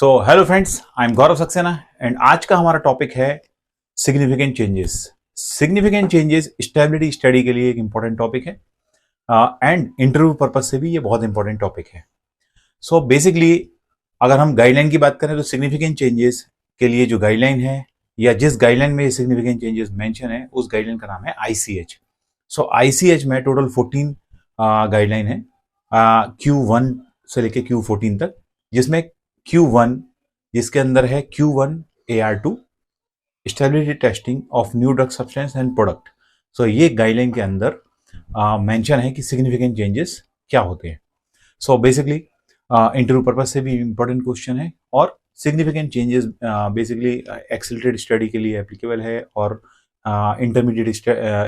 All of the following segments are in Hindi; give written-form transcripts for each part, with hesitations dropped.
So hello friends, I am Gaurav Saxena and आज का हमारा टॉपिक है significant changes. Significant changes stability study के लिए एक इंपॉर्टेंट टॉपिक है एंड इंटरव्यू पर्पज से भी ये बहुत इंपॉर्टेंट टॉपिक है। सो बेसिकली अगर हम गाइडलाइन की बात करें तो सिग्निफिकेंट चेंजेस के लिए जो गाइडलाइन है या जिस गाइडलाइन में ये सिग्निफिकेंट चेंजेस मेंशन है उस गाइडलाइन का नाम है ICH। सो ICH में टोटल 14 गाइडलाइन है Q1 से लेके Q14 तक, जिसमें Q1 जिसके अंदर है Q1 AR2 stability testing of new drug substance and product. So ये गाइडलाइन के अंदर मेंशन है कि सिग्निफिकेंट चेंजेस क्या होते हैं। सो बेसिकली इंटरव्यू पर्पज से भी इंपॉर्टेंट क्वेश्चन है और significant changes basically accelerated study के लिए एप्लीकेबल है और इंटरमीडिएट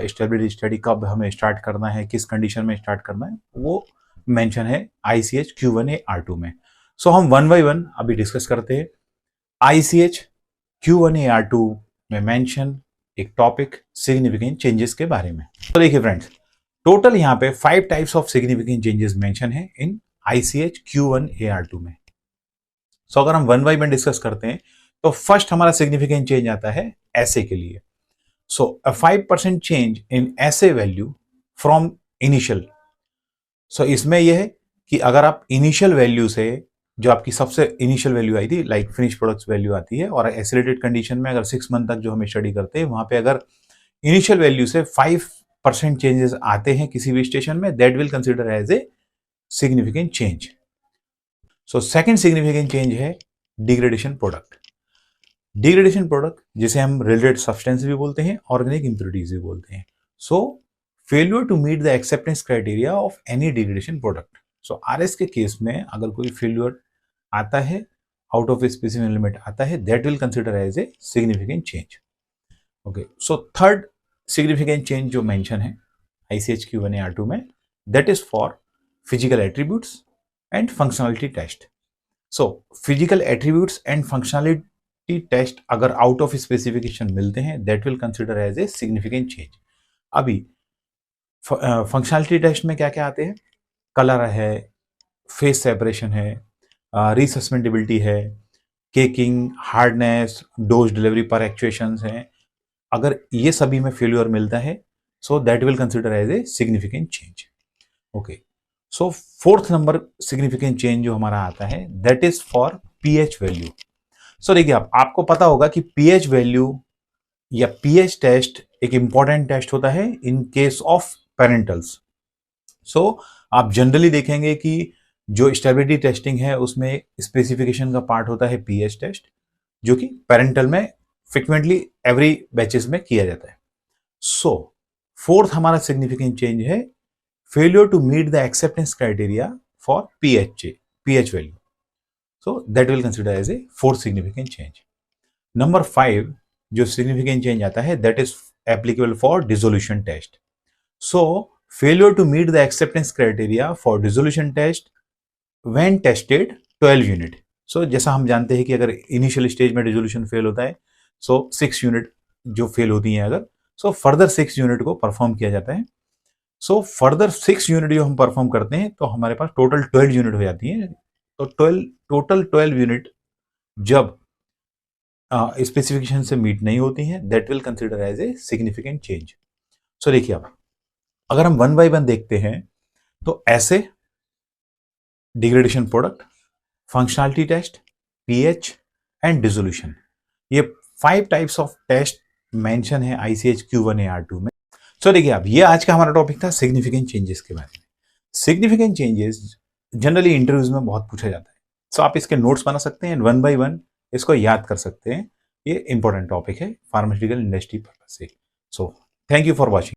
स्टेबिलिटी स्टडी कब हमें स्टार्ट करना है, किस कंडीशन में स्टार्ट करना है, वो मेंशन है ICH Q1 AR2 में। सो हम वन बाई वन अभी डिस्कस करते हैं। ICH Q1 AR2 में मेंशन एक टॉपिक सिग्निफिकेंट चेंजेस के बारे में। तो देखिए फ्रेंड्स, टोटल यहाँ पे 5 types of significant changes mention है इन ICH Q1 AR2 में। सो अगर हम वन बाई वन डिस्कस करते हैं तो फर्स्ट हमारा सिग्निफिकेंट चेंज आता है एसे के लिए। So a 5% change in assay value from initial. So इसमें यह है कि अगर आप इनिशियल वैल्यू से, जो आपकी सबसे इनिशियल वैल्यू आई थी लाइक फिनिश प्रोडक्ट्स वैल्यू आती है, और एक्सेलरेटेड कंडीशन में अगर 6 मंथ तक जो हम स्टडी करते हैं वहां पे अगर इनिशियल वैल्यू से 5% चेंजेस आते हैं किसी भी स्टेशन में, that will consider as a significant change. So second significant change है डिग्रेडेशन प्रोडक्ट। डिग्रेडेशन प्रोडक्ट जिसे हम रिलेटेड सब्सटेंस भी बोलते हैं, ऑर्गेनिक इंप्योरिटीज भी बोलते हैं। So failure to meet the acceptance criteria of any degradation product. So RS के केस में अगर कोई फेल्यूर आता है, आउट ऑफ स्पेसिफिक लिमिट आता है, that will consider as a significant change. Okay, so third significant change जो मेंशन है ICH Q1 AR2 में, that is for physical attributes and functionality test. So physical attributes and functionality test अगर आउट ऑफ स्पेसिफिकेशन मिलते हैं, that will consider as a significant change. अभी फंक्शनलिटी टेस्ट में क्या क्या आते हैं? कलर है, फेस सेपरेशन है, रिसस्पेंडेबिलिटी है, केकिंग, हार्डनेस, डोज डिलीवरी पर एक्चुएशंस हैं। अगर ये सभी में फेल्यूर मिलता है, so that will consider as a significant change. Okay, so fourth number significant change जो हमारा आता है, that is for pH value. So देखिए, आपको पता होगा कि pH वैल्यू या pH टेस्ट एक इंपॉर्टेंट टेस्ट होता है in case of parenterals. So आप जनरली देखेंगे कि जो स्टेबिलिटी टेस्टिंग है उसमें स्पेसिफिकेशन का पार्ट होता है pH टेस्ट, जो कि पेरेंटल में फ्रिक्वेंटली एवरी बैचेस में किया जाता है। सो फोर्थ हमारा सिग्निफिकेंट चेंज है failure to meet the acceptance criteria for pH value. So that will consider as a fourth significant change. Number 5 जो सिग्निफिकेंट चेंज आता है, that is applicable for dissolution test. So failure to meet the acceptance criteria for dissolution test when tested 12 unit. So जैसा हम जानते हैं कि अगर इनिशियल स्टेज में डिसोल्यूशन फेल होता है, सो 6 यूनिट जो फेल होती हैं अगर, सो फर्दर 6 यूनिट को परफॉर्म किया जाता है। सो फर्दर 6 यूनिट जो हम परफॉर्म करते हैं तो हमारे पास टोटल 12 यूनिट हो जाती है। तो टोटल 12 यूनिट जब स्पेसिफिकेशन से मीट नहीं होती हैं, that will consider as a significant change. So देखिए, अब अगर हम वन बाई वन देखते हैं तो ऐसे degradation product, functionality test, pH and dissolution, ये 5 टाइप्स ऑफ टेस्ट मेंशन है ICH Q1 AR2 में। सो देखिए, अब ये आज का हमारा टॉपिक था सिग्निफिकेंट चेंजेस के बारे में। सिग्निफिकेंट चेंजेस जनरली इंटरव्यूज में बहुत पूछा जाता है। सो आप इसके नोट्स बना सकते हैं, वन बाई वन इसको याद कर सकते हैं। ये इंपॉर्टेंट टॉपिक है फार्मास्यूटिकल इंडस्ट्री पर्पज से। So thank you for watching.